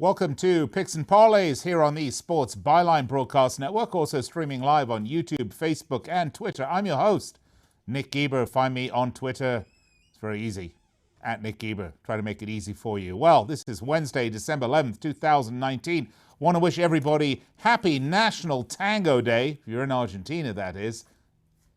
Welcome to Picks and Parlays here on the Sports Byline Broadcast Network, also streaming live on YouTube, Facebook, and Twitter. I'm your host, Nick Geber. Find me on Twitter. It's very easy, at Nick Geber. Try to make it easy for you. Well, this is Wednesday, December 11th, 2019. Want to wish everybody happy National Tango Day. If you're in Argentina, that is.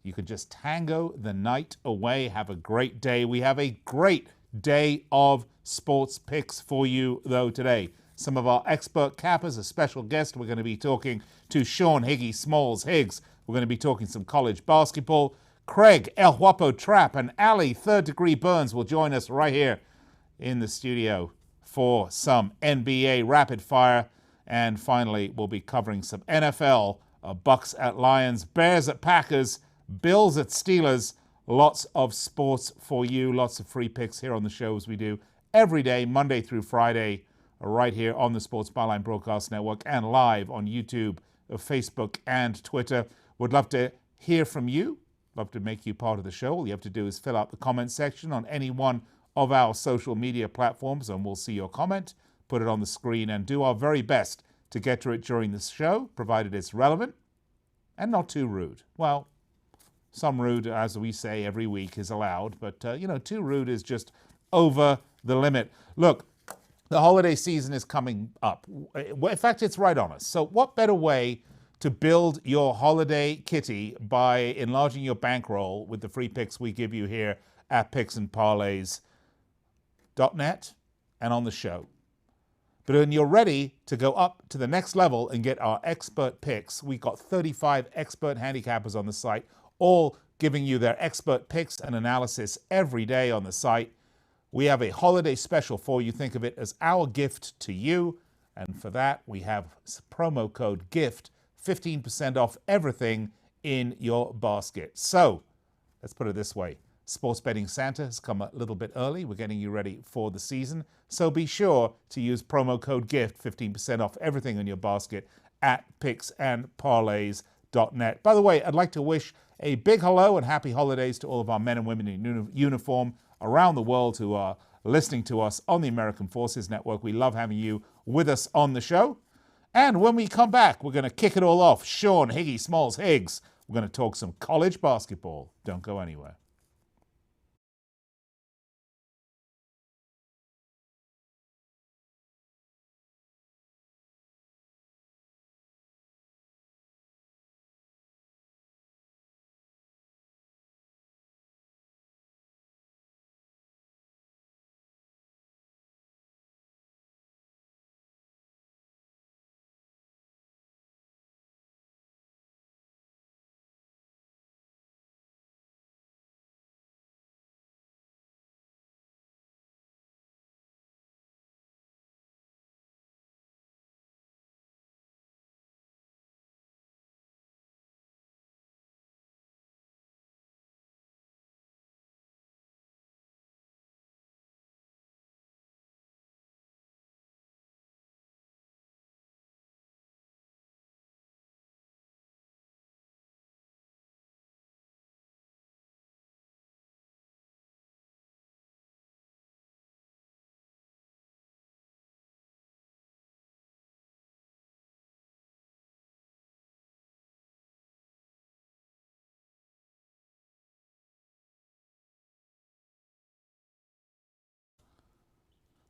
You could just tango the night away. Have a great day. We have a great day of sports picks for you, though, today. Some of our expert cappers, a special guest. We're going to be talking to Sean Higgs. We're going to be talking some college basketball. Craig, El Guapo Trapp, and Ali, Third Degree Burns, will join us right here in the studio for some NBA Rapidfire. And finally, we'll be covering some NFL, Bucks at Lions, Bears at Packers, Bills at Steelers. Lots of sports for you, lots of free picks here on the show as we do every day, Monday through Friday, right here on the Sports Byline Broadcast Network and live on YouTube, Facebook, and Twitter. Would love to hear from you. Love to make you part of the show. All you have to do is fill out the comment section on any one of our social media platforms, and we'll see your comment, put it on the screen, and do our very best to get to it during the show, provided it's relevant and not too rude. Well, some rude, as we say every week, is allowed, but, too rude is just over the limit. Look, the holiday season is coming up. In fact, it's right on us. So what better way to build your holiday kitty by enlarging your bankroll with the free picks we give you here at picksandparlays.net and on the show. But when you're ready to go up to the next level and get our expert picks, we've got 35 expert handicappers on the site, all giving you their expert picks and analysis every day on the site. We have a holiday special for you. Think of it as our gift to you. And for that, we have promo code GIFT, 15% off everything in your basket. So let's put it this way. Sports Betting Santa has come a little bit early. We're getting you ready for the season. So be sure to use promo code GIFT, 15% off everything in your basket at picksandparlays.net. By the way, I'd like to wish a big hello and happy holidays to all of our men and women in uniform around the world who are listening to us on the American Forces Network. We love having you with us on the show. And when we come back, we're going to kick it all off. Sean Higgs. We're going to talk some college basketball. Don't go anywhere.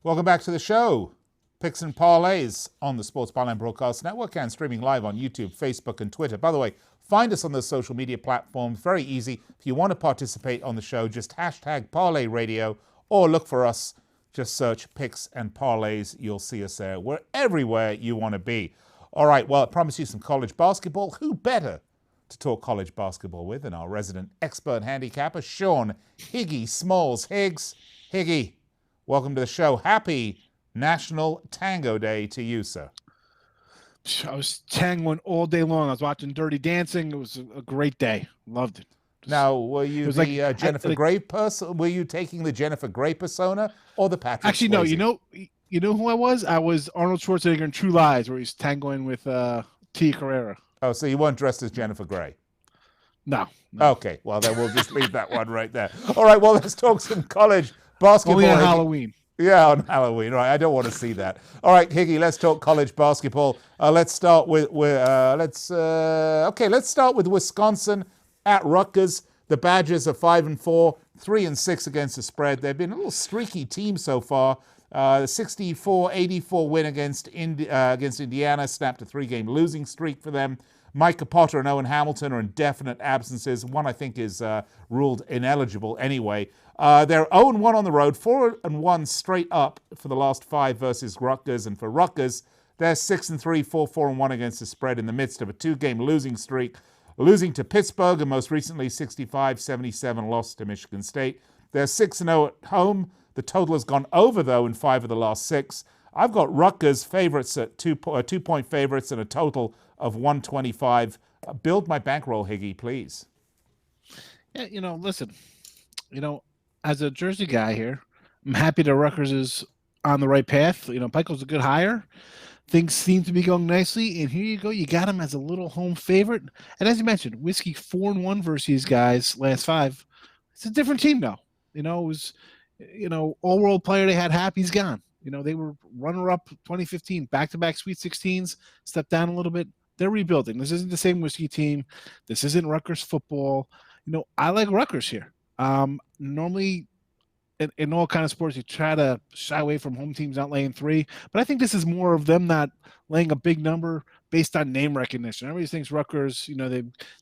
Welcome back to the show. Picks and Parlays on the Sports Byline Broadcast Network and streaming live on YouTube, Facebook, and Twitter. By the way, find us on those social media platforms. Very easy. If you want to participate on the show, just hashtag Parlay Radio or look for us. Just search Picks and Parlays. You'll see us there. We're everywhere you want to be. All right, well, I promised you some college basketball. Who better to talk college basketball with than our resident expert handicapper, Sean Higgs. Higgy, welcome to the show. Happy National Tango Day to you, sir. I was tangoing all day long. I was watching Dirty Dancing. It was a great day. Loved it. Now, were you the Jennifer Grey person? Were you taking the Jennifer Grey persona or the Patrick Actually, Swayze? no. You know who I was? I was Arnold Schwarzenegger in True Lies, where he's tangoing with Tia Carrera. Oh, so you weren't dressed as Jennifer Grey? No. Okay, well, then we'll just leave that one right there. All right, well, let's talk some college basketball. Only on Halloween. Yeah, on Halloween, right? I don't want to see that. All right, Higgy, let's talk college basketball. Let's start with let's start with Wisconsin at Rutgers. The Badgers are 5-4, 3-6 against the spread. They've been a little streaky team so far. 64-84 win against Indiana snapped a 3-game losing streak for them. Micah Potter and Owen Hamilton are indefinite absences. One, I think, is ruled ineligible anyway. They're 0-1 on the road, 4-1 straight up for the last 5 versus Rutgers. And for Rutgers, they're 6-3, 4-1 against the spread in the midst of a 2-game losing streak, losing to Pittsburgh and most recently 65-77 loss to Michigan State. They're 6-0 at home. The total has gone over, though, in 5 of the last 6. I've got Rutgers favorites at 2-point favorites and a total of 125. Build my bankroll, Higgy, please. Yeah, listen, as a Jersey guy here, I'm happy that Rutgers is on the right path. Pico's a good hire. Things seem to be going nicely, and here you go. You got him as a little home favorite. And as you mentioned, Whiskey 4-1 versus these guys last 5. It's a different team now. It was, all-world player they had Happy's gone. They were runner-up 2015, back-to-back Sweet 16s, stepped down a little bit. They're rebuilding. This isn't the same Whiskey team. This isn't Rutgers football. I like Rutgers here. Normally, in all kind of sports, you try to shy away from home teams not laying 3. But I think this is more of them not laying a big number based on name recognition. Everybody thinks Rutgers,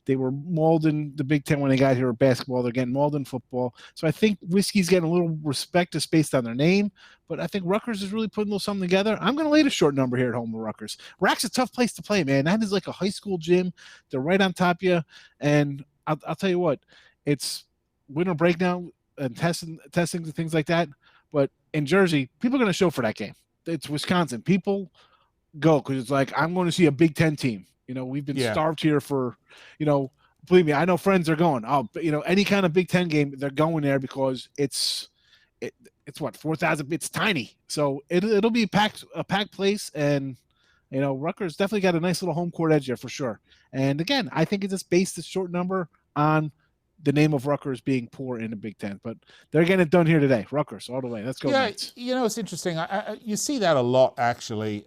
they were mauled in the Big Ten when they got here at basketball. They're getting mauled in football. So I think Whiskey's getting a little respect just based on their name. But I think Rutgers is really putting a little something together. I'm going to lay the short number here at home with Rutgers. Rack's a tough place to play, man. That is like a high school gym. They're right on top of you. And I'll tell you what, it's winter break now and testing and things like that. But in Jersey, people are going to show for that game. It's Wisconsin. People go because it's like, I'm going to see a Big Ten team. We've been starved here for, believe me, I know friends are going. Oh, but, any kind of Big Ten game, they're going there because it's what, 4,000. It's tiny, so it'll be a packed place, and Rutgers definitely got a nice little home court edge there for sure. And again, I think it's just based the short number on the name of Rutgers being poor in the Big Ten, but they're getting it done here today. Rutgers all the way. Let's go. Yeah, Knights. it's interesting. You see that a lot, actually.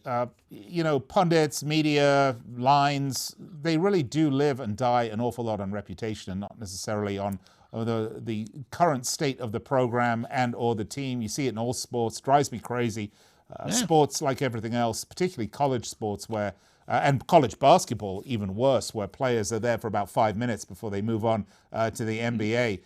Pundits, media, lines, they really do live and die an awful lot on reputation and not necessarily on the current state of the program and or the team. You see it in all sports. Drives me crazy. Sports, like everything else, particularly college sports, where and college basketball, even worse, where players are there for about 5 minutes before they move on to the NBA.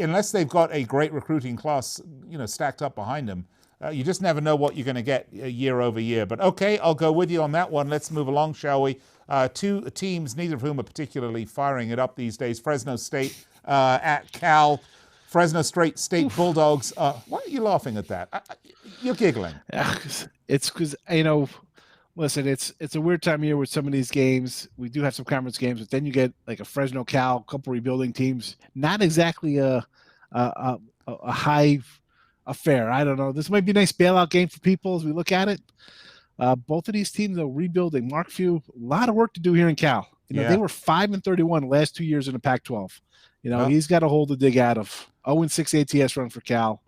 Unless they've got a great recruiting class, stacked up behind them, you just never know what you're going to get year over year. But okay, I'll go with you on that one. Let's move along, shall we? 2 teams, neither of whom are particularly firing it up these days. Fresno State at Cal. Fresno State Bulldogs. Why are you laughing at that? You're giggling. It's because, listen, it's a weird time of year with some of these games. We do have some conference games, but then you get like a Fresno Cal, a couple rebuilding teams. Not exactly a high affair. I don't know. This might be a nice bailout game for people as we look at it. Both of these teams are rebuilding. Mark Few, a lot of work to do here in Cal. They were 5-31 the last 2 years in the Pac-12. He's got a hole to dig out of. 0-6 ATS run for Cal.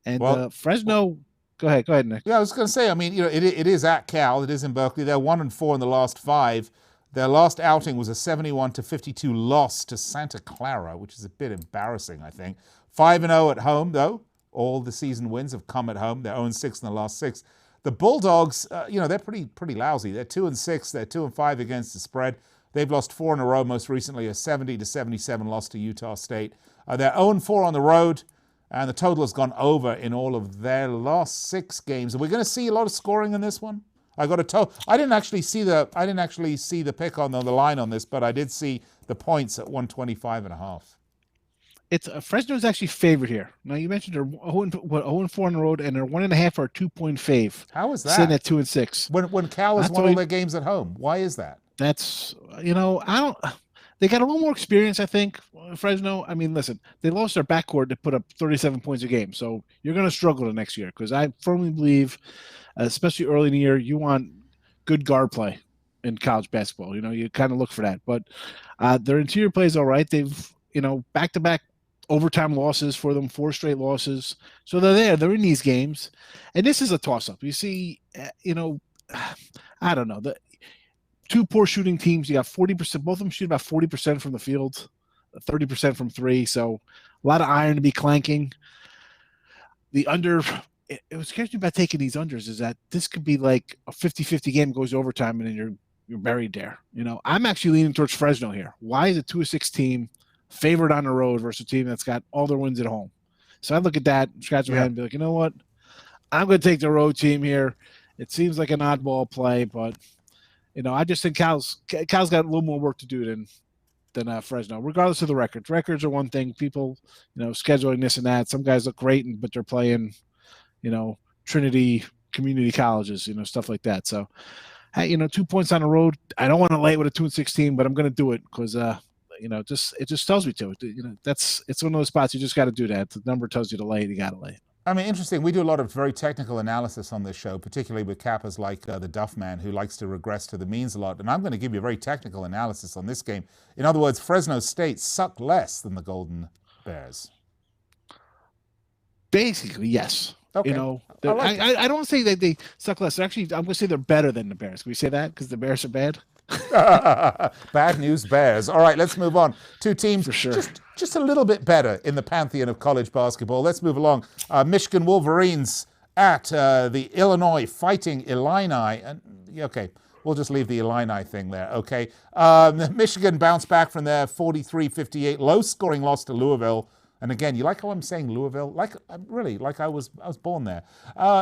And Fresno. Go ahead, Nick. Yeah, I was going to say, it is at Cal. It is in Berkeley. They're 1-4 in the last 5. Their last outing was a 71-52 loss to Santa Clara, which is a bit embarrassing, I think. 5-0 at home, though. All the season wins have come at home. They're 0-6 in the last 6. The Bulldogs, they're pretty lousy. They're 2-6. They're 2-5 against the spread. They've lost 4 in a row, most recently a 70-77 loss to Utah State. They're 0-4 on the road. And the total has gone over in all of their last 6 games. Are we going to see a lot of scoring in this one? I got a total. I didn't actually see the pick on the line on this, but I did see the points at 125.5. It's Fresno's actually favored here. Now you mentioned they're 0-4 on the road, and they're 1.5 or a 2-point fave. How is that? Sitting at 2-6. When Cal has won all their games at home, why is that? That's I don't. They got a little more experience, I think, Fresno. Listen, they lost their backcourt to put up 37 points a game. So you're going to struggle the next year because I firmly believe, especially early in the year, you want good guard play in college basketball. You kind of look for that. But their interior play is all right. They've, back-to-back overtime losses for them, 4 straight losses. So they're there. They're in these games. And this is a toss-up. You see, I don't know. The 2 poor shooting teams, you got 40%. Both of them shoot about 40% from the field, 30% from 3. So a lot of iron to be clanking. The under, it was scares me about taking these unders is that this could be like a 50-50 game, goes overtime, and then you're buried there. I'm actually leaning towards Fresno here. Why is a 2-6 team favored on the road versus a team that's got all their wins at home? So I look at that, scratch my head, and be like, you know what? I'm going to take the road team here. It seems like an oddball play, but I just think Cal's got a little more work to do than Fresno, regardless of the records. Records are one thing. People, scheduling this and that. Some guys look great, but they're playing, Trinity community colleges, stuff like that. So, hey, 2 points on the road. I don't want to lay it with a 2-16, but I'm going to do it because it just tells me to. It's one of those spots you just got to do that. The number tells you to lay it, you got to lay it. I mean, interesting. We do a lot of very technical analysis on this show, particularly with cappers like the Duff Man, who likes to regress to the means a lot. And I'm going to give you a very technical analysis on this game. In other words, Fresno State suck less than the Golden Bears. Basically, yes. Okay. I don't say that they suck less. Actually, I'm going to say they're better than the Bears. Can we say that? Because the Bears are bad? Bad news Bears. All right, let's move on. 2 teams for sure. Just a little bit better in the pantheon of college basketball. Let's move along. Michigan Wolverines at the Illinois Fighting Illini. Okay, we'll just leave the Illini thing there, okay? Michigan bounced back from their 43-58 low-scoring loss to Louisville. And again, you like how I'm saying Louisville? Like I was born there.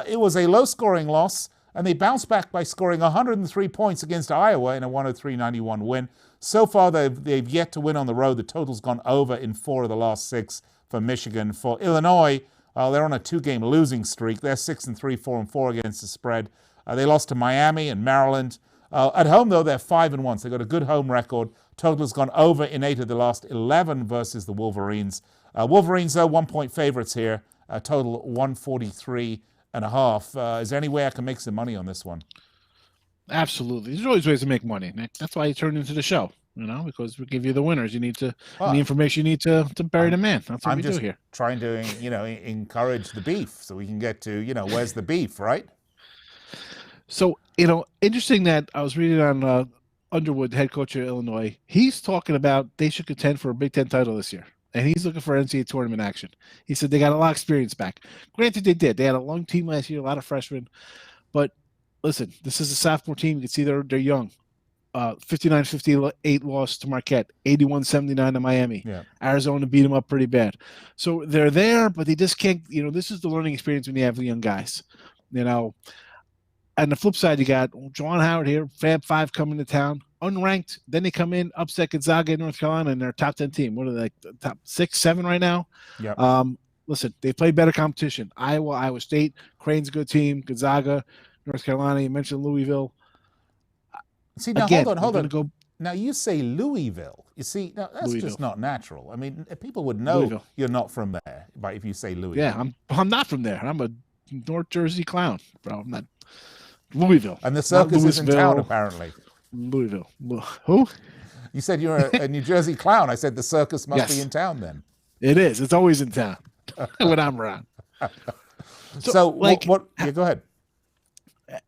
It was a low-scoring loss, and they bounced back by scoring 103 points against Iowa in a 103-91 win. So far, they've yet to win on the road. The total's gone over in 4 of the last 6 for Michigan. For Illinois, they're on a 2-game losing streak. They're 6-3, 4-4 against the spread. They lost to Miami and Maryland. At home, though, they're 5-1. So they've got a good home record. Total's gone over in 8 of the last 11 versus the Wolverines. Wolverines, though, 1-point favorites here. Total 143.5. Is there any way I can make some money on this one? Absolutely. There's always ways to make money, Nick. That's why you turn into the show, because we give you the winners. You need the information you need to bury the man. That's what we do here. Trying to, encourage the beef so we can get to, where's the beef, right? So, interesting that I was reading on Underwood, head coach of Illinois. He's talking about they should contend for a Big Ten title this year. And he's looking for NCAA tournament action. He said they got a lot of experience back. Granted, they did. They had a long team last year, a lot of freshmen. But listen, this is a sophomore team. You can see they're young. 59-58 loss to Marquette. 81-79 to Miami. Yeah. Arizona beat them up pretty bad. So they're there, but they just can't. This is the learning experience when you have the young guys. On the flip side, you got Juwan Howard here, Fab 5 coming to town. Unranked, then they come in, upset Gonzaga in North Carolina, and they're a top 10 team. What are they, like, top 6, 7 right now? Yeah. Listen, they played better competition. Iowa State, Creighton's a good team. Gonzaga, North Carolina. You mentioned Louisville. See, now Again, hold on. Now you say Louisville. You see, now that's just not natural. I mean, people would know you're not from there, if you say Louisville. Yeah, I'm not from there. I'm a North Jersey clown, bro. I'm not Louisville. And the circus is in town, apparently. Louisville. Who? You said you're a New Jersey clown. I said the circus must be in town then. It is. It's always in town when I'm around. So what? Yeah, go ahead.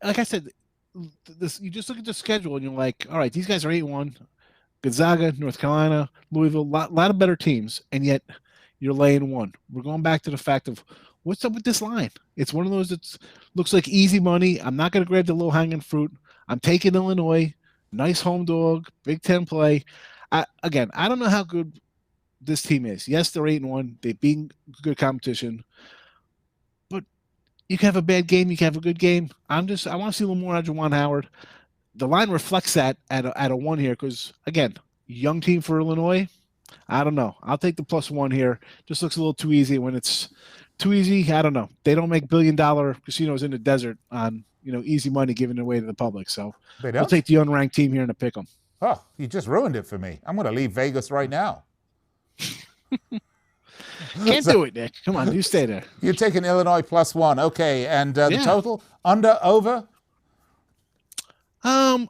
Like I said, you just look at the schedule and you're like, all right, these guys are 8-1. Gonzaga, North Carolina, Louisville, a lot of better teams, and yet you're laying 1. We're going back to the fact of what's up with this line. It's one of those that looks like easy money. I'm not going to grab the low-hanging fruit. I'm taking Illinois. Nice home dog, Big Ten play. I don't know how good this team is. Yes, they're 8-1. They've been good competition. But you can have a bad game. You can have a good game. I want to see a little more out of Juwan Howard. The line reflects that at a 1 here because, again, young team for Illinois. I don't know. I'll take the +1 here. Just looks a little too easy. When it's too easy, I don't know. They don't make billion-dollar casinos in the desert on easy money given away to the public. So we'll take the unranked team here and pick them. Oh, you just ruined it for me. I'm going to leave Vegas right now. Can't do it, Nick. Come on, you stay there. You're taking Illinois +1. Okay, and the total? Under, over? I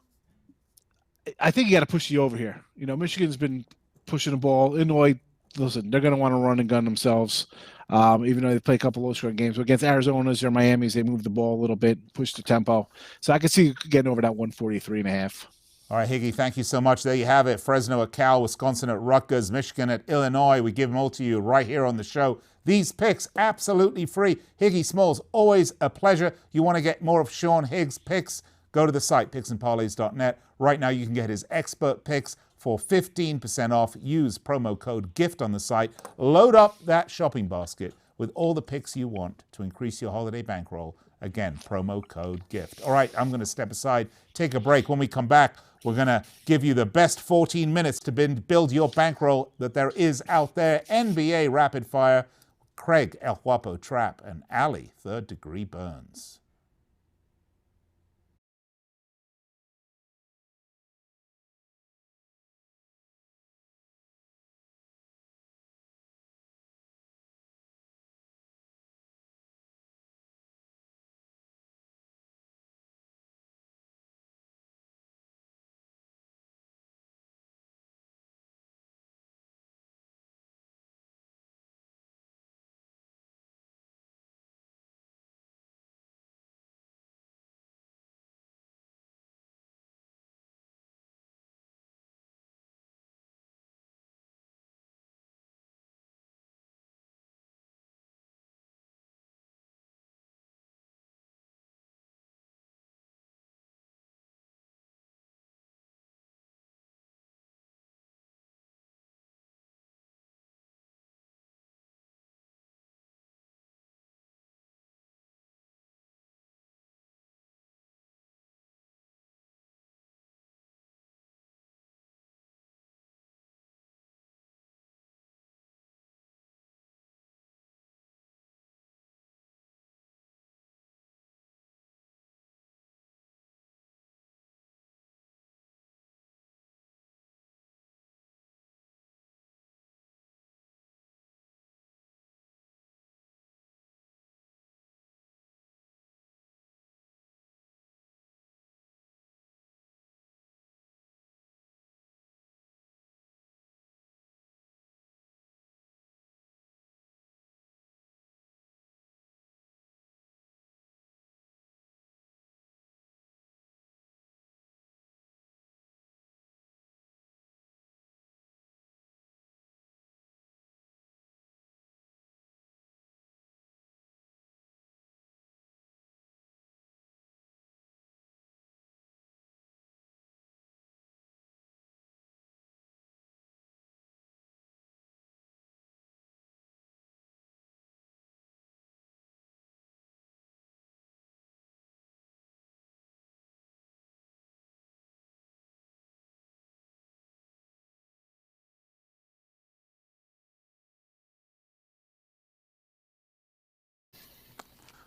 think you got to push the over here. Michigan's been pushing the ball. Illinois listen, they're going to want to run and gun themselves, even though they play a couple low-scoring games. But against Arizona's or Miami's, they move the ball a little bit, push the tempo. So I could see getting over that 143.5. All right, Higgy, thank you so much. There you have it. Fresno at Cal, Wisconsin at Rutgers, Michigan at Illinois. We give them all to you right here on the show. These picks, absolutely free. Higgy Smalls, always a pleasure. You want to get more of Sean Higgs' picks? Go to the site, picksandparlays.net. Right now, you can get his expert picks for 15% off. Use promo code GIFT on the site. Load up that shopping basket with all the picks you want to increase your holiday bankroll. Again, promo code GIFT. All right, I'm going to step aside, take a break. When we come back, we're going to give you the best 14 minutes to build your bankroll that there is out there. NBA Rapidfire, Craig El Guapo Trapp, and Ali, Third Degree Burns.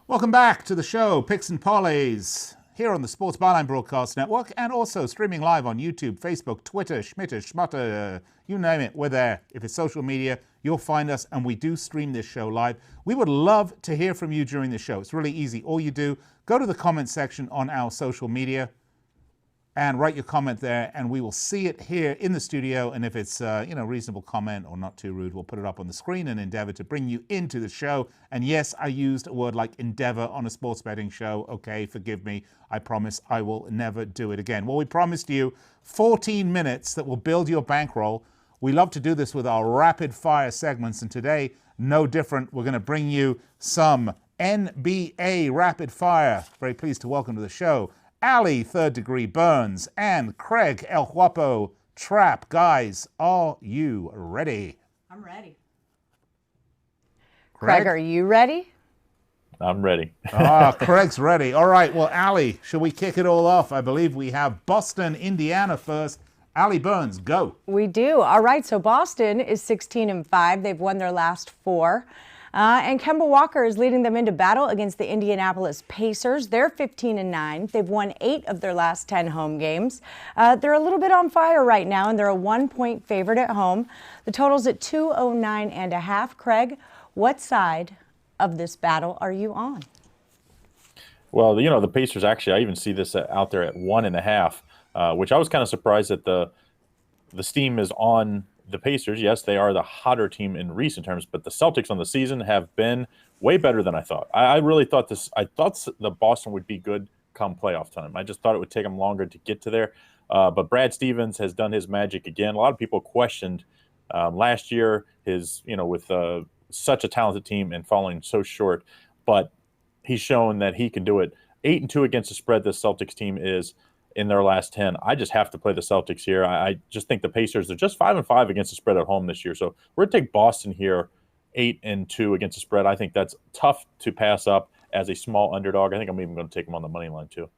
Welcome back to the show, Picks and Parlays, here on the Sports Byline Broadcast Network, and also streaming live on YouTube, Facebook, Twitter, Schmitter, Schmutter, you name it, we're there. If it's social media, you'll find us, and we do stream this show live. We would love to hear from you during the show. It's really easy. All you do, go to the comment section on our social media and write your comment there, and we will see it here in the studio. And if it's reasonable comment or not too rude, we'll put it up on the screen and endeavor to bring you into the show. And yes, I used a word like endeavor on a sports betting show. Okay, forgive me. I promise I will never do it again. Well, we promised you 14 minutes that will build your bankroll. We love to do this with our rapid fire segments, and today, no different. We're going to bring you some NBA rapid fire. Very pleased to welcome to the show Ali, Third Degree Burns, and Craig El Guapo Trapp. Guys, are you ready? I'm ready. Craig, are you ready? I'm ready. Craig's ready. All right, well, Ali, shall we kick it all off? I believe we have Boston, Indiana first. Ali Burns, go. We do. All right, so Boston is 16-5. They've won their last 4. And Kemba Walker is leading them into battle against the Indianapolis Pacers. They're 15-9. They've won 8 of their last 10 home games. They're a little bit on fire right now, and they're a 1-point favorite at home. The total's at 209.5. Craig, what side of this battle are you on? Well, the Pacers, actually, I even see this out there at 1.5, which I was kind of surprised that the steam is on the Pacers, yes, they are the hotter team in recent terms, but the Celtics on the season have been way better than I thought. I really thought I thought the Boston would be good come playoff time. I just thought it would take them longer to get to there. But Brad Stevens has done his magic again. A lot of people questioned last year with such a talented team and falling so short, but he's shown that he can do it. 8-2 against the spread this Celtics team is in their last 10. I just have to play the Celtics here. I just think the Pacers are just 5-5 against the spread at home this year. So we're going to take Boston here, 8-2 against the spread. I think that's tough to pass up as a small underdog. I think I'm even going to take them on the money line too.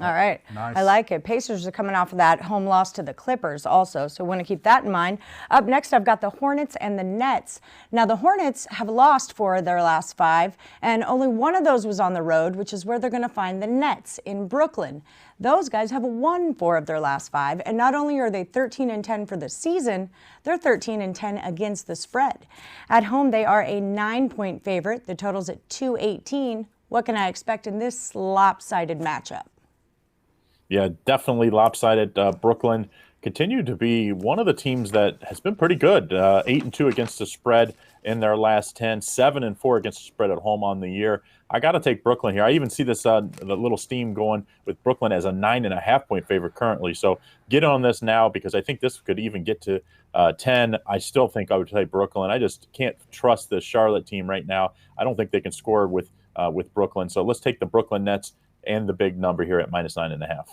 All right. Nice. I like it. Pacers are coming off of that home loss to the Clippers also, so we want to keep that in mind. Up next, I've got the Hornets and the Nets. Now, the Hornets have lost 4 of their last 5, and only one of those was on the road, which is where they're going to find the Nets in Brooklyn. Those guys have won 4 of their last 5, and not only are they 13-10 for the season, they're 13-10 against the spread. At home, they are a 9-point favorite. The total's at 218. What can I expect in this lopsided matchup? Yeah, definitely lopsided. Brooklyn continued to be one of the teams that has been pretty good. 8-2 against the spread in their last 10, 7-4 against the spread at home on the year. I got to take Brooklyn here. I even see this the little steam going with Brooklyn as a 9.5-point favorite currently. So get on this now because I think this could even get to 10. I still think I would take Brooklyn. I just can't trust the Charlotte team right now. I don't think they can score with Brooklyn. So let's take the Brooklyn Nets and the big number here at -9.5.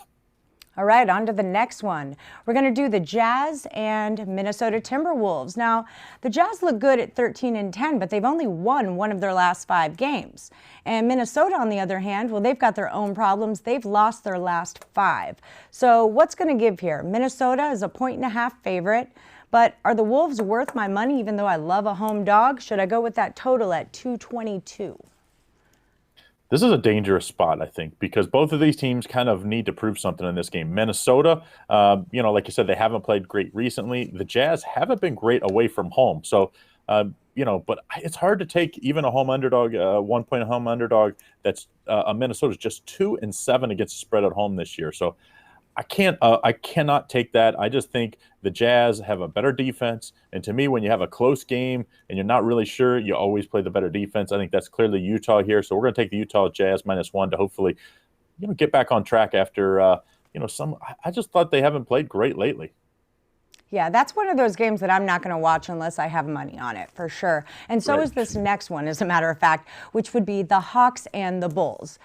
All right, on to the next one. We're going to do the Jazz and Minnesota Timberwolves. Now, the Jazz look good at 13-10, but they've only won 1 of their last 5 games. And Minnesota, on the other hand, well, they've got their own problems. They've lost their last 5. So what's going to give here? Minnesota is a 1.5 favorite, but are the Wolves worth my money even though I love a home dog? Should I go with that total at 222? This is a dangerous spot, I think, because both of these teams kind of need to prove something in this game. Minnesota, like you said, they haven't played great recently. The Jazz haven't been great away from home. So, but it's hard to take even a home underdog, 1-point home underdog that's Minnesota's just 2-7 against the spread at home this year. So I cannot take that. I just think the Jazz have a better defense. And to me, when you have a close game and you're not really sure, you always play the better defense. I think that's clearly Utah here. So we're going to take the Utah Jazz -1 to hopefully, get back on track after, I just thought they haven't played great lately. Yeah, that's one of those games that I'm not going to watch unless I have money on it, for sure. And so is this next one, as a matter of fact, which would be the Hawks and the Bulls.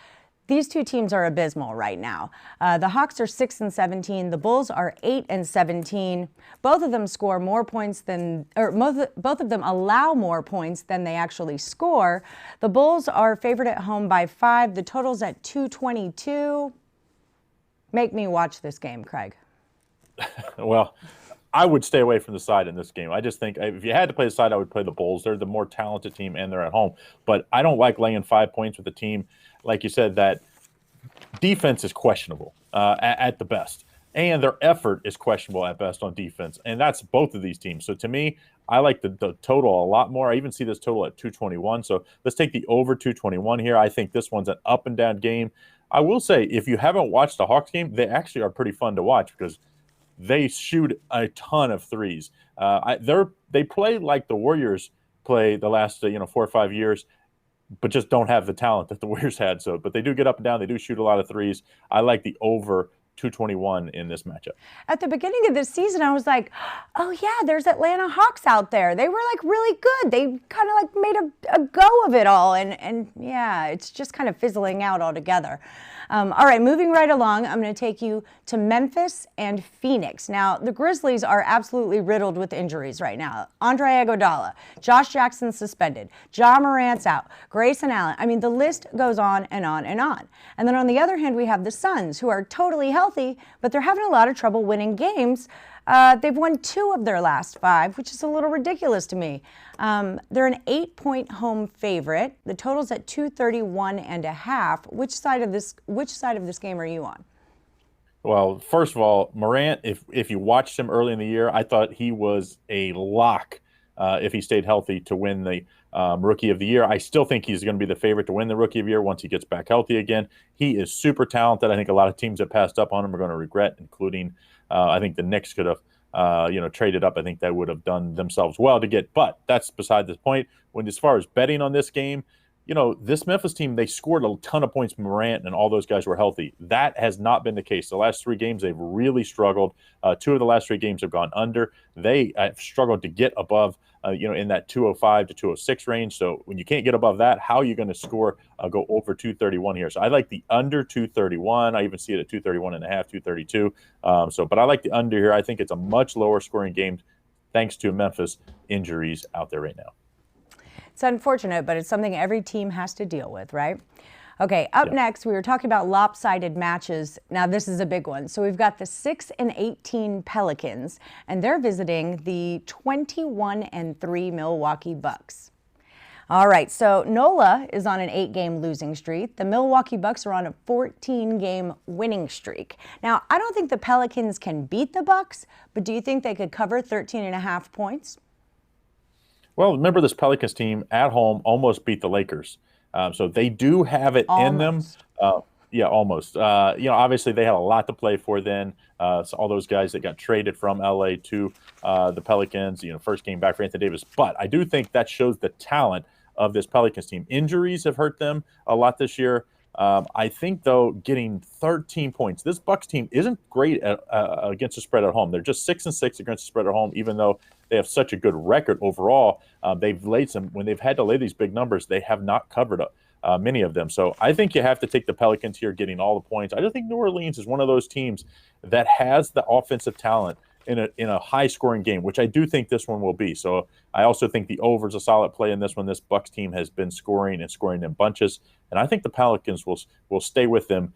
These two teams are abysmal right now. The Hawks are 6-17. The Bulls are 8-17. Both of them score more points both of them allow more points than they actually score. The Bulls are favored at home by 5. The total's at 222. Make me watch this game, Craig. Well, I would stay away from the side in this game. I just think if you had to play the side, I would play the Bulls. They're the more talented team and they're at home. But I don't like laying 5 points with a team, like you said, that defense is questionable at the best. And their effort is questionable at best on defense. And that's both of these teams. So to me, I like the total a lot more. I even see this total at 221. So let's take the over 221 here. I think this one's an up and down game. I will say, if you haven't watched the Hawks game, they actually are pretty fun to watch because they shoot a ton of threes. They play like the Warriors play the last 4 or 5 years, but just don't have the talent that the Warriors had. But they do get up and down. They do shoot a lot of threes. I like the over 221 in this matchup. At the beginning of this season, I was like, oh yeah, there's Atlanta Hawks out there. They were really good. They kind of made a go of it all. And yeah, it's just kind of fizzling out altogether. All right, moving right along, I'm going to take you to Memphis and Phoenix. Now, the Grizzlies are absolutely riddled with injuries right now. Andre Iguodala, Josh Jackson suspended, Ja Morant's out, Grayson Allen. I mean, the list goes on and on and on. And then on the other hand, we have the Suns, who are totally healthy, but they're having a lot of trouble winning games. They've won 2 of their last 5, which is a little ridiculous to me. They're an 8-point home favorite. The total's at 231.5. Which side of this game are you on? Well, first of all, Morant, if you watched him early in the year, I thought he was a lock if he stayed healthy to win the Rookie of the Year. I still think he's going to be the favorite to win the Rookie of the Year once he gets back healthy again. He is super talented. I think a lot of teams that passed up on him are going to regret, including I think the Knicks could have traded up, I think they would have done themselves well to get. But that's beside the point. When as far as betting on this game, this Memphis team, they scored a ton of points. Morant and all those guys were healthy. That has not been the case. The last 3 games, they've really struggled. 2 of the last 3 games have gone under. They have struggled to get above, in that 205 to 206 range. So when you can't get above that, how are you going to score, go over 231 here? So I like the under 231. I even see it at 231 and a half, 232. But I like the under here. I think it's a much lower scoring game thanks to Memphis injuries out there right now. It's unfortunate, but it's something every team has to deal with, right? Okay, up next, we were talking about lopsided matches. Now, this is a big one. So we've got the 6-18 Pelicans, and they're visiting the 21-3 Milwaukee Bucks. All right, so NOLA is on an 8-game losing streak. The Milwaukee Bucks are on a 14-game winning streak. Now, I don't think the Pelicans can beat the Bucks, but do you think they could cover 13.5 points? Well, remember this Pelicans team at home almost beat the Lakers. So they do have it in them. Almost. Obviously they had a lot to play for then. So all those guys that got traded from LA to the Pelicans, first game back for Anthony Davis. But I do think that shows the talent of this Pelicans team. Injuries have hurt them a lot this year. I think, though, getting 13 points. This Bucks team isn't great against the spread at home. They're just 6-6 against the spread at home, even though they have such a good record overall. They've laid when they've had to lay these big numbers, they have not covered many of them. So I think you have to take the Pelicans here, getting all the points. I just think New Orleans is one of those teams that has the offensive talent in a high-scoring game, which I do think this one will be. So I also think the over is a solid play in this one. This Bucks team has been scoring in bunches, and I think the Pelicans will stay with them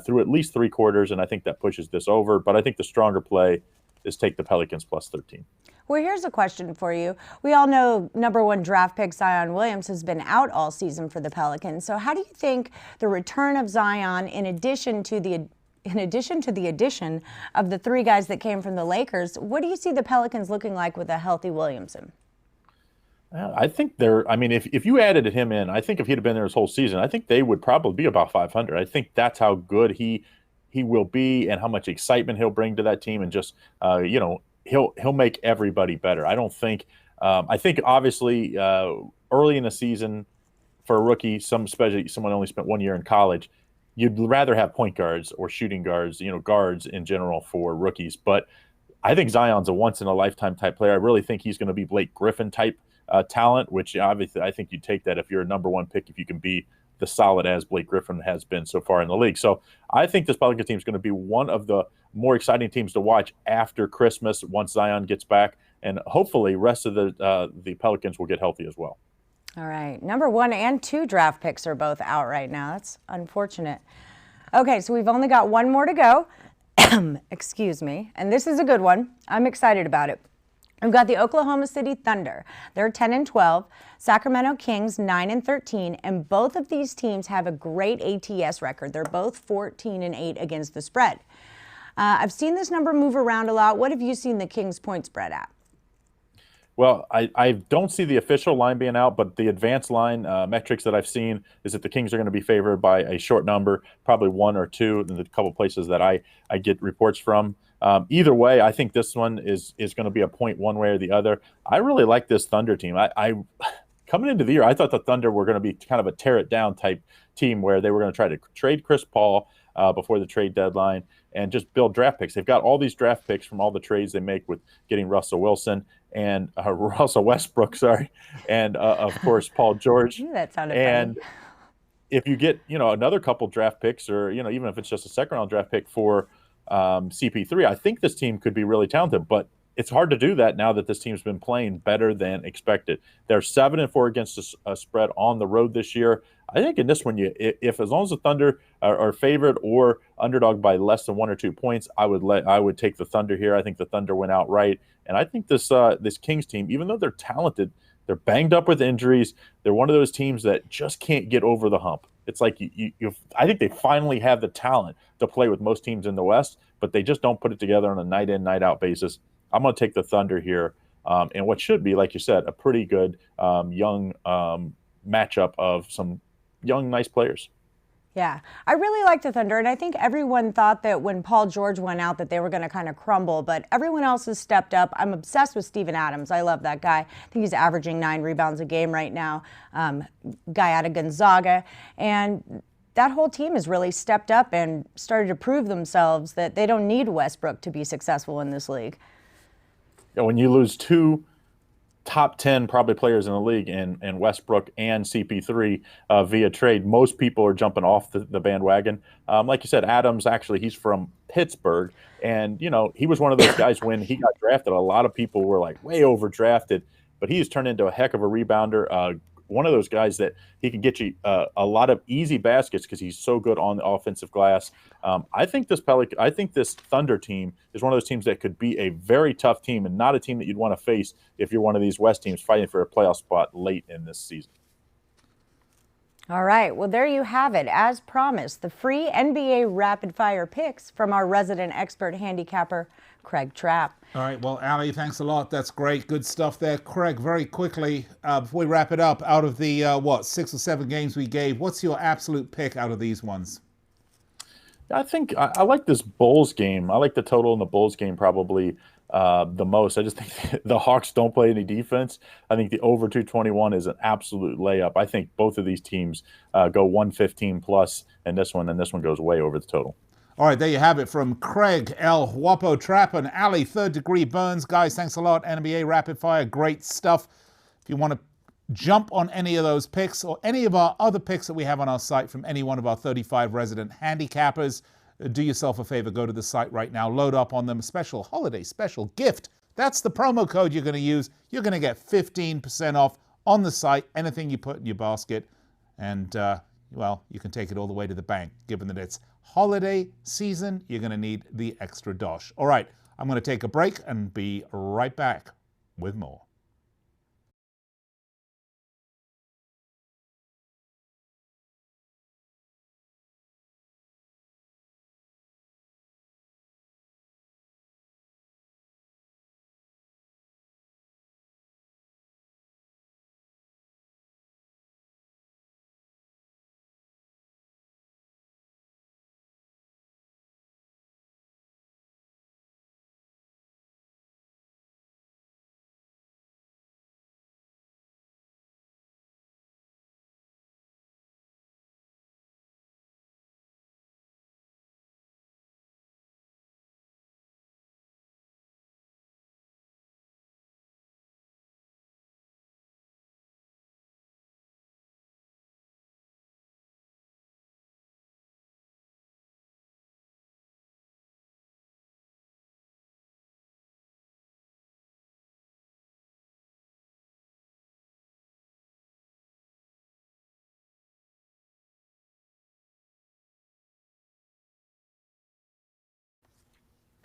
through at least 3 quarters, and I think that pushes this over. But I think the stronger play is take the Pelicans plus 13. Well, here's a question for you. We all know #1 draft pick Zion Williams has been out all season for the Pelicans. So how do you think the return of Zion, in addition to the addition of the 3 guys that came from the Lakers, what do you see the Pelicans looking like with a healthy Williamson? I think if you added him in, I think if he'd have been there his whole season, I think they would probably be about 500. I think that's how good he will be and how much excitement he'll bring to that team, and just he'll make everybody better. I don't think I think obviously early in the season for a rookie, especially someone only spent 1 year in college, you'd rather have point guards or shooting guards, guards in general for rookies. But I think Zion's a once-in-a-lifetime type player. I really think he's going to be Blake Griffin type talent, which obviously I think you take that if you're a #1 pick, if you can be the solid as Blake Griffin has been so far in the league. So I think this Pelicans team is going to be one of the more exciting teams to watch after Christmas once Zion gets back, and hopefully rest of the Pelicans will get healthy as well. All right, #1 and 2 draft picks are both out right now. That's unfortunate. Okay, so we've only got 1 more to go. Excuse me. And this is a good one. I'm excited about it. We've got the Oklahoma City Thunder. They're 10-12. Sacramento Kings 9-13. And both of these teams have a great ATS record. They're both 14-8 against the spread. I've seen this number move around a lot. What have you seen the Kings point spread at? Well, I don't see the official line being out, but the advanced line metrics that I've seen is that the Kings are going to be favored by a short number, probably 1 or 2 in the couple places that I get reports from. Either way, I think this one is going to be a point one way or the other. I really like this Thunder team. I coming into the year, I thought the Thunder were going to be kind of a tear it down type team where they were going to try to trade Chris Paul before the trade deadline and just build draft picks. They've got all these draft picks from all the trades they make with getting Russell Wilson and Russell Westbrook, and of course Paul George. That sounded and funny. If you get another couple draft picks, or even if it's just a second round draft pick for CP3, I think this team could be really talented. But it's hard to do that now that this team's been playing better than expected. They're 7-4 against a spread on the road this year. I think in this one, if as long as the Thunder are favored or underdog by less than 1 or 2 points, I would take the Thunder here. I think the Thunder went outright, and I think this Kings team, even though they're talented, they're banged up with injuries. They're one of those teams that just can't get over the hump. It's like I think they finally have the talent to play with most teams in the West, but they just don't put it together on a night in, night out basis. I'm going to take the Thunder here, and what should be, like you said, a pretty good young matchup of some young, nice players. Yeah, I really like the Thunder, and I think everyone thought that when Paul George went out that they were going to kind of crumble, but everyone else has stepped up. I'm obsessed with Steven Adams. I love that guy. I think he's averaging 9 rebounds a game right now. Guy out of Gonzaga, and that whole team has really stepped up and started to prove themselves that they don't need Westbrook to be successful in this league. Yeah, when you lose 2 top 10 probably players in the league and Westbrook and CP3 via trade, most people are jumping off the bandwagon. Like you said, Adams, actually, he's from Pittsburgh. And, he was one of those guys when he got drafted. A lot of people were like way overdrafted, but he's turned into a heck of a rebounder. One of those guys that he can get you a lot of easy baskets because he's so good on the offensive glass. I think this Thunder team is one of those teams that could be a very tough team and not a team that you'd want to face if you're one of these West teams fighting for a playoff spot late in this season. All right, well, there you have it. As promised, the free NBA Rapid-Fire picks from our resident expert handicapper, Craig Trapp. All right, well, Ali, thanks a lot. That's great. Good stuff there. Craig, very quickly, before we wrap it up, out of the, 6 or 7 games we gave, what's your absolute pick out of these ones? I think I like this Bulls game. I like the total in the Bulls game probably the most. I just think the Hawks don't play any defense. I think the over 221 is an absolute layup. I think both of these teams go 115 plus and this one goes way over the total. All right, there you have it from Craig, El Guapo Trapp, and Ali, Third Degree Burns. Guys, thanks a lot. NBA Rapid Fire, great stuff. If you want to jump on any of those picks or any of our other picks that we have on our site from any one of our 35 resident handicappers, do yourself a favor, go to the site right now, load up on them, special holiday, special gift. That's the promo code you're going to use. You're going to get 15% off on the site, anything you put in your basket. And, you can take it all the way to the bank, given that it's holiday season. You're going to need the extra dosh. All right, I'm going to take a break and be right back with more.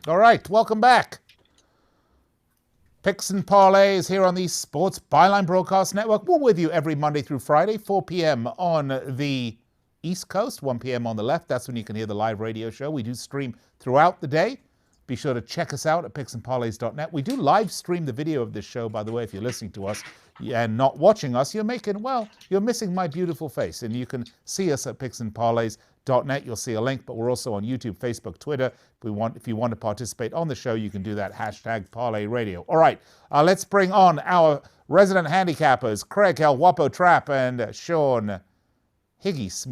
All right, welcome back. Picks and parlays here on the Sports Byline Broadcast Network. We're with you every Monday through Friday, 4 p.m. on the East Coast, 1 p.m. on the left. That's when you can hear the live radio show. We do stream throughout the day. Be sure to check us out at picksandparlays.net. We do live stream the video of this show, by the way, if you're listening to us and not watching us, you're missing my beautiful face. And you can see us at picksandparlays.net. You'll see a link, but we're also on YouTube, Facebook, Twitter. If you want to participate on the show, you can do that. #ParlayRadio. All right, let's bring on our resident handicappers, Craig El Guapo Trapp and Sean Higgs.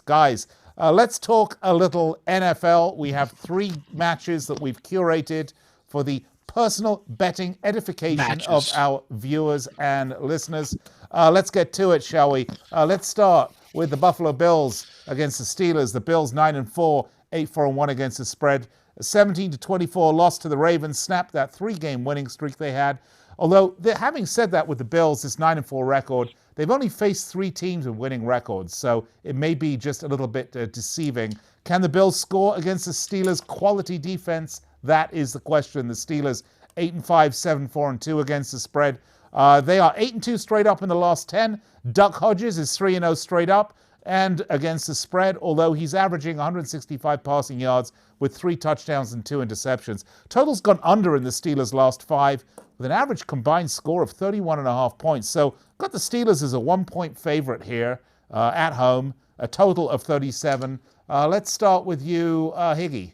Guys, let's talk a little NFL. We have 3 matches that we've curated for the personal betting edification of our viewers and listeners. Let's get to it, shall we? Let's start with the Buffalo Bills against the Steelers. The Bills 9-4, 8-4-1 against the spread. 17-24 loss to the Ravens, snapped that 3-game winning streak they had. Although, having said that with the Bills, this 9-4 record, they've only faced 3 teams with winning records, so it may be just a little bit deceiving. Can the Bills score against the Steelers' quality defense? That is the question. The Steelers 8-5, 7-4-2 against the spread. They are 8-2 straight up in the last 10. Duck Hodges is 3-0 straight up and against the spread, although he's averaging 165 passing yards with 3 touchdowns and 2 interceptions. Total's gone under in the Steelers' last 5 with an average combined score of 31.5 points. So got the Steelers as a 1-point favorite here at home. a total of 37. Let's start with you, Higgy.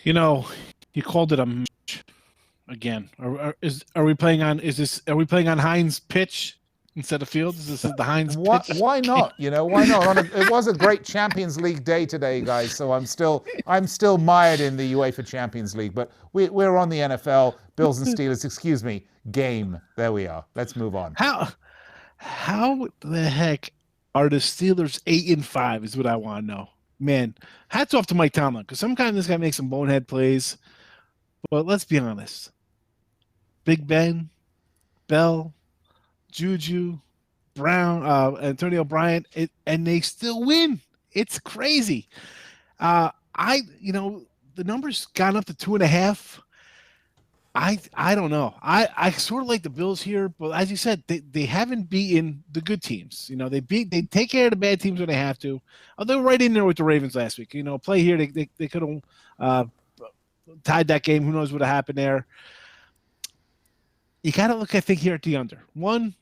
You called it a match again. Are we playing on Heinz pitch instead of field? This is the Heinz pitch. Why not? Why not? It was a great Champions League day today, guys. So I'm still mired in the UEFA Champions League. But we're on the NFL Bills and Steelers. Excuse me, game. There we are. Let's move on. How the heck are the Steelers 8-5? Is what I want to know. Man, hats off to Mike Tomlin, because sometimes this guy makes some bonehead plays. But let's be honest. Big Ben, Bell, Juju, Brown, Antonio Bryant, and they still win. It's crazy. The number's gone up to 2.5. I don't know. I sort of like the Bills here, but as you said, they haven't beaten the good teams. They take care of the bad teams when they have to. They were right in there with the Ravens last week. Play here, they could have tied that game. Who knows what happened there? You got to look, I think, here at the under. One,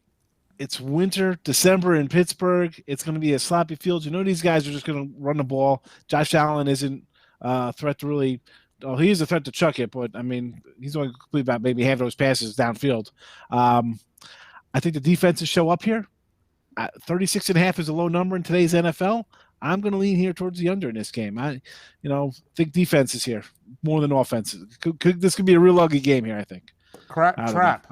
it's winter, December in Pittsburgh. It's going to be a sloppy field. These guys are just going to run the ball. Josh Allen isn't a threat to really. Oh, he is a threat to chuck it, but he's only complete about maybe half of those passes downfield. I think the defenses show up here. 36.5 is a low number in today's NFL. I'm going to lean here towards the under in this game. I think defense is here more than offense. This could be a real ugly game here, I think. Trapp. Trapp,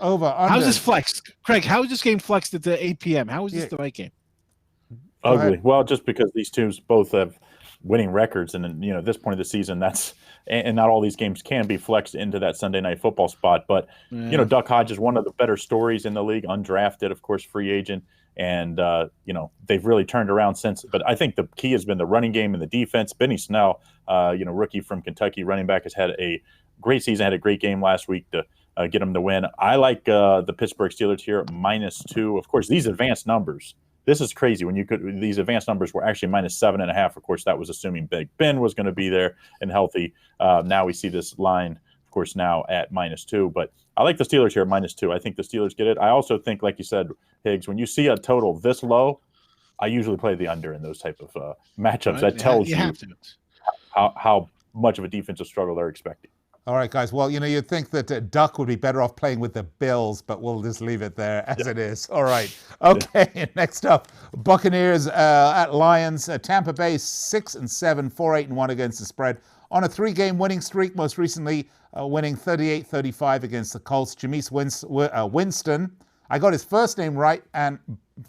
over, under. How's this flexed? Craig, how is this game flexed at 8 p.m.? How is this the right game? Ugly. Well, just because these teams both have winning records, and at this point of the season, and not all these games can be flexed into that Sunday Night Football spot. But Duck Hodge is one of the better stories in the league, undrafted, of course, free agent, and they've really turned around since. But I think the key has been the running game and the defense. Benny Snell, rookie from Kentucky, running back, has had a great season, had a great game last week to get him the win. I like the Pittsburgh Steelers here at -2. Of course, these advanced numbers. This is crazy. These advanced numbers were actually -7.5. Of course, that was assuming Big Ben was going to be there and healthy. Now we see this line, of course, now at -2. But I like the Steelers here at -2. I think the Steelers get it. I also think, like you said, Higgs, when you see a total this low, I usually play the under in those type of matchups. Right. That tells you how much of a defensive struggle they're expecting. All right, guys. Well, you'd think that Duck would be better off playing with the Bills, but we'll just leave it there as it is. All right. Okay, Next up, Buccaneers at Lions. Tampa Bay 6-7, 4-8-1 against the spread. On a 3-game winning streak, most recently winning 38-35 against the Colts. Jameis Winston. I got his first name right and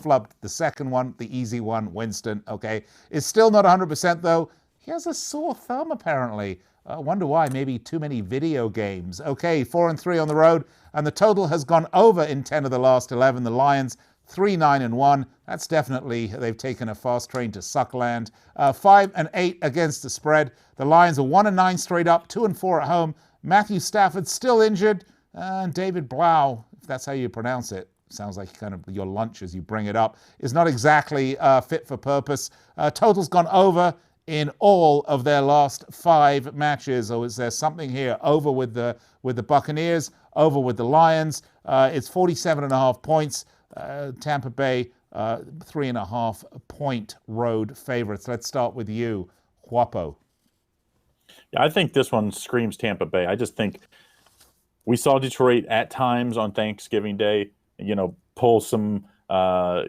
flubbed the second one, the easy one, Winston. Okay. Is still not 100% though. He has a sore thumb apparently. Wonder why. Maybe too many video games. Okay, 4-3 on the road, and the total has gone over in 10 of the last 11. The Lions 3-9-1. That's definitely, they've taken a fast train to Suckland. 5-8 against the spread. The Lions are 1-9 straight up, 2-4 at home. Matthew Stafford still injured, and David Blau, if that's how you pronounce it. Sounds like kind of your lunch as you bring it up, is not exactly fit for purpose. Total's gone over in all of their last 5 matches. Or is there something here? Over with the Buccaneers, over with the Lions. It's 47.5 points. Tampa Bay, 3.5 point road favorites. Let's start with you, Huapo. Yeah, I think this one screams Tampa Bay. I just think we saw Detroit at times on Thanksgiving Day, pull some,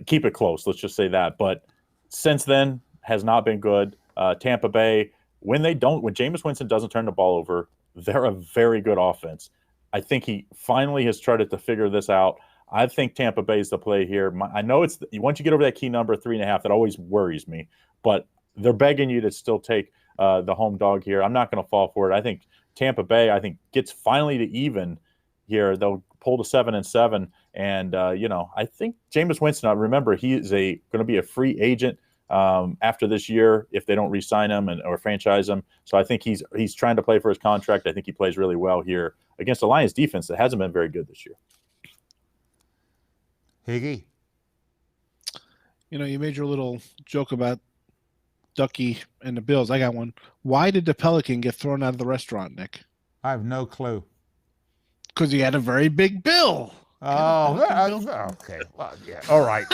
keep it close. Let's just say that. But since then has not been good. Tampa Bay, when Jameis Winston doesn't turn the ball over, they're a very good offense. I think he finally has started to figure this out. I think Tampa Bay is the play here. I know once you get over that key number 3.5, that always worries me, but they're begging you to still take the home dog here. I'm not going to fall for it. I think Tampa Bay, gets finally to even here. They'll pull to 7-7, and I think Jameis Winston. Remember, he is going to be a free agent after this year if they don't re-sign him or franchise him. So I think he's trying to play for his contract. I think he plays really well here against the Lions defense that hasn't been very good this year. Higgy. You made your little joke about Ducky and the Bills. I got one. Why did the Pelican get thrown out of the restaurant, Nick? I have no clue. Because he had a very big bill. Okay. Well, yeah. All right.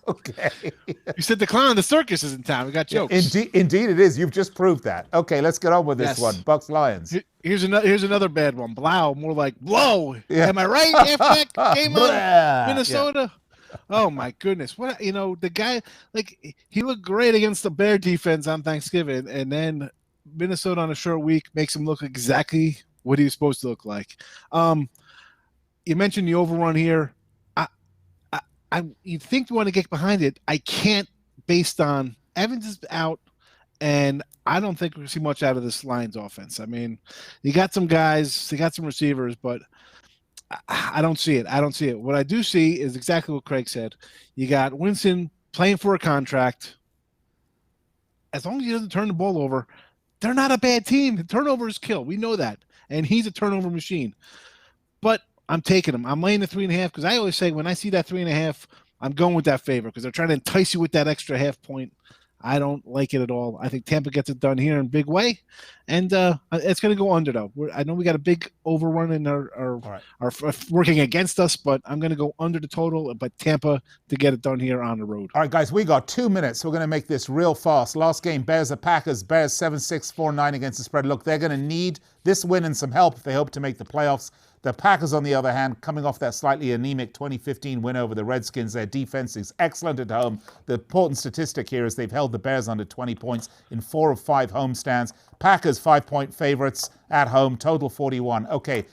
Okay. You said the clown, the circus is in town. We got jokes. Indeed it is. You've just proved that. Okay, let's get on with this one. Bucks Lions. Here's another bad one. Blow, more like blow. Yeah. Am I right? After that game on Minnesota. Yeah. Oh my goodness. What the guy, like, he looked great against the Bear defense on Thanksgiving, and then Minnesota on a short week makes him look exactly what he was supposed to look like. You mentioned the overrun here. You think you want to get behind it. I can't, based on Evans is out, and I don't think we're going to see much out of this Lions offense. I mean, you got some guys, they got some receivers, but I don't see it. What I do see is exactly what Craig said. You got Winston playing for a contract. As long as he doesn't turn the ball over, they're not a bad team. The turnovers kill. We know that. And he's a turnover machine. But I'm taking him. I'm laying the 3.5 because I always say when I see that 3.5, I'm going with that favor because they're trying to entice you with that extra half point. I don't like it at all. I think Tampa gets it done here in a big way, and it's going to go under though. I know we got a big overrun in our working against us, but I'm going to go under the total. But Tampa to get it done here on the road. All right, guys, we got 2 minutes. We're going to make this real fast. Last game, Bears at Packers. Bears 7-6, 4-9 against the spread. Look, they're going to need this win and some help if they hope to make the playoffs. The Packers, on the other hand, coming off that slightly anemic 2015 win over the Redskins, their defense is excellent at home. The important statistic here is they've held the Bears under 20 points in 4 of 5 home stands. Packers 5-point favorites at home, total 41. Okay,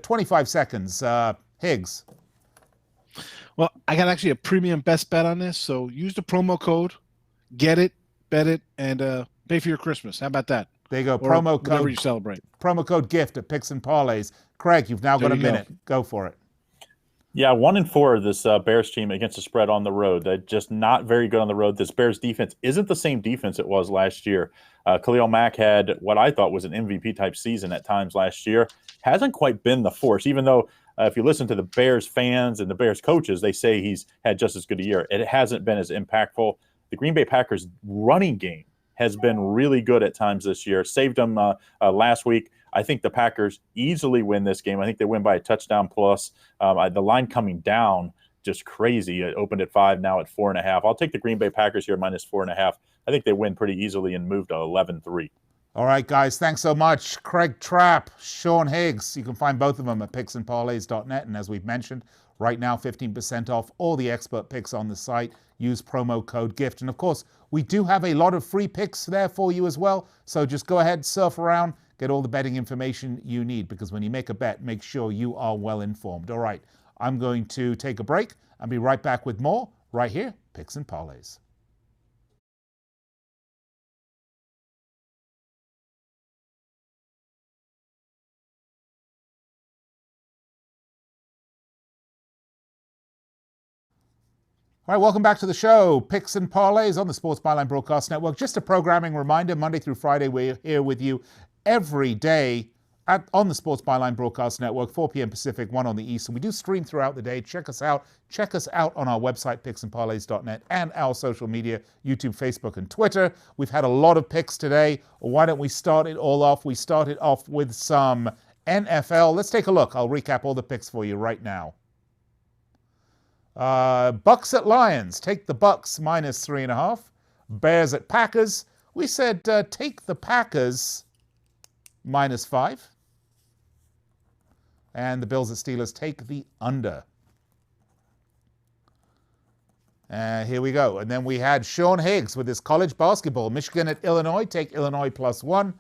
25 seconds. Higgs. Well, I got actually a premium best bet on this, so use the promo code, get it, bet it, and pay for your Christmas. How about that? There you go. Or promo code. Whatever you celebrate. Promo code GIFT at Picks and Parlays. Craig, you've now got a minute. Go for it. Yeah, 1-4 this Bears team against the spread on the road. They're just not very good on the road. This Bears defense isn't the same defense it was last year. Khalil Mack had what I thought was an MVP-type season at times last year. Hasn't quite been the force, even though if you listen to the Bears fans and the Bears coaches, they say he's had just as good a year. It hasn't been as impactful. The Green Bay Packers running game has been really good at times this year. Saved them last week. I think the Packers easily win this game. I think they win by a touchdown plus. The line coming down, just crazy. It opened at 5, now at 4.5. I'll take the Green Bay Packers here minus 4.5. I think they win pretty easily and move to 11-3. All right, guys, thanks so much. Craig Trapp, Sean Higgs. You can find both of them at picksandparlays.net. And as we've mentioned, right now, 15% off all the expert picks on the site. Use promo code GIFT. And of course, we do have a lot of free picks there for you as well. So just go ahead, surf around, get all the betting information you need, because when you make a bet, make sure you are well informed. All right, I'm going to take a break and be right back with more right here, Picks and Parlays. All right, welcome back to the show. Picks and Parlays on the Sports Byline Broadcast Network. Just a programming reminder, Monday through Friday, we're here with you every day on the Sports Byline Broadcast Network, 4 p.m. Pacific, 1 on the East. And we do stream throughout the day. Check us out. Check us out on our website, picksandparlays.net, and our social media, YouTube, Facebook, and Twitter. We've had a lot of picks today. Why don't we start it all off? We started off with some NFL. Let's take a look. I'll recap all the picks for you right now. Bucks at Lions. Take the Bucks minus 3.5. Bears at Packers. We said take the Packers minus 5. And the Bills at Steelers. Take the under. Here we go. And then we had Sean Higgs with his college basketball. Michigan at Illinois. Take Illinois plus 1.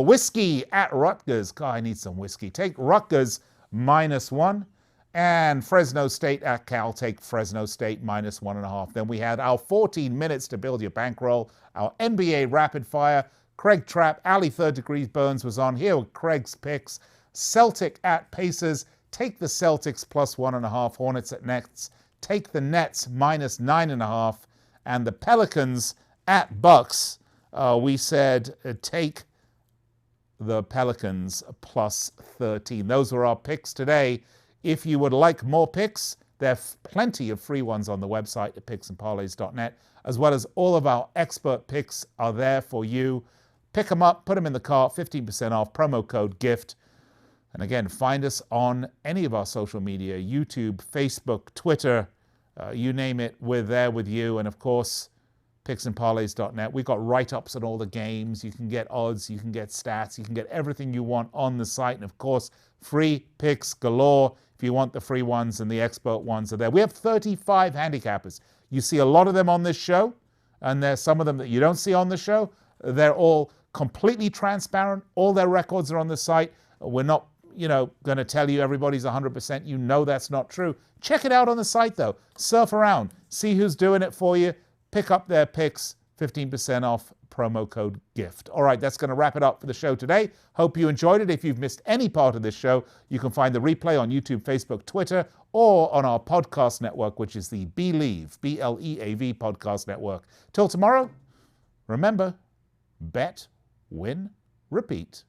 Whiskey at Rutgers. God, I need some whiskey. Take Rutgers minus 1. And Fresno State at Cal, take Fresno State minus 1.5. Then we had our 14 minutes to build your bankroll, our NBA Rapidfire. Craig Trapp, Ali Third Degree Burns was on. Here were Craig's picks. Celtic at Pacers, take the Celtics plus 1.5. Hornets at Nets, take the Nets minus 9.5. And the Pelicans at Bucks, we said take the Pelicans plus 13. Those were our picks today. If you would like more picks, there are plenty of free ones on the website at picksandparlays.net, as well as all of our expert picks are there for you. Pick them up, put them in the cart, 15% off, promo code GIFT. And again, find us on any of our social media, YouTube, Facebook, Twitter, you name it, we're there with you. And of course, picksandparlays.net. We've got write-ups on all the games. You can get odds, you can get stats, you can get everything you want on the site. And of course, free picks galore. If you want the free ones, and the expert ones are there. We have 35 handicappers. You see a lot of them on this show, and there's some of them that you don't see on the show. They're all completely transparent. All their records are on the site. We're not, going to tell you everybody's 100%. You know that's not true. Check it out on the site, though. Surf around. See who's doing it for you. Pick up their picks. 15% off, promo code GIFT. All right, that's going to wrap it up for the show today. Hope you enjoyed it. If you've missed any part of this show, you can find the replay on YouTube, Facebook, Twitter, or on our podcast network, which is the Believe, B-L-E-A-V podcast network. Till tomorrow, remember, bet, win, repeat.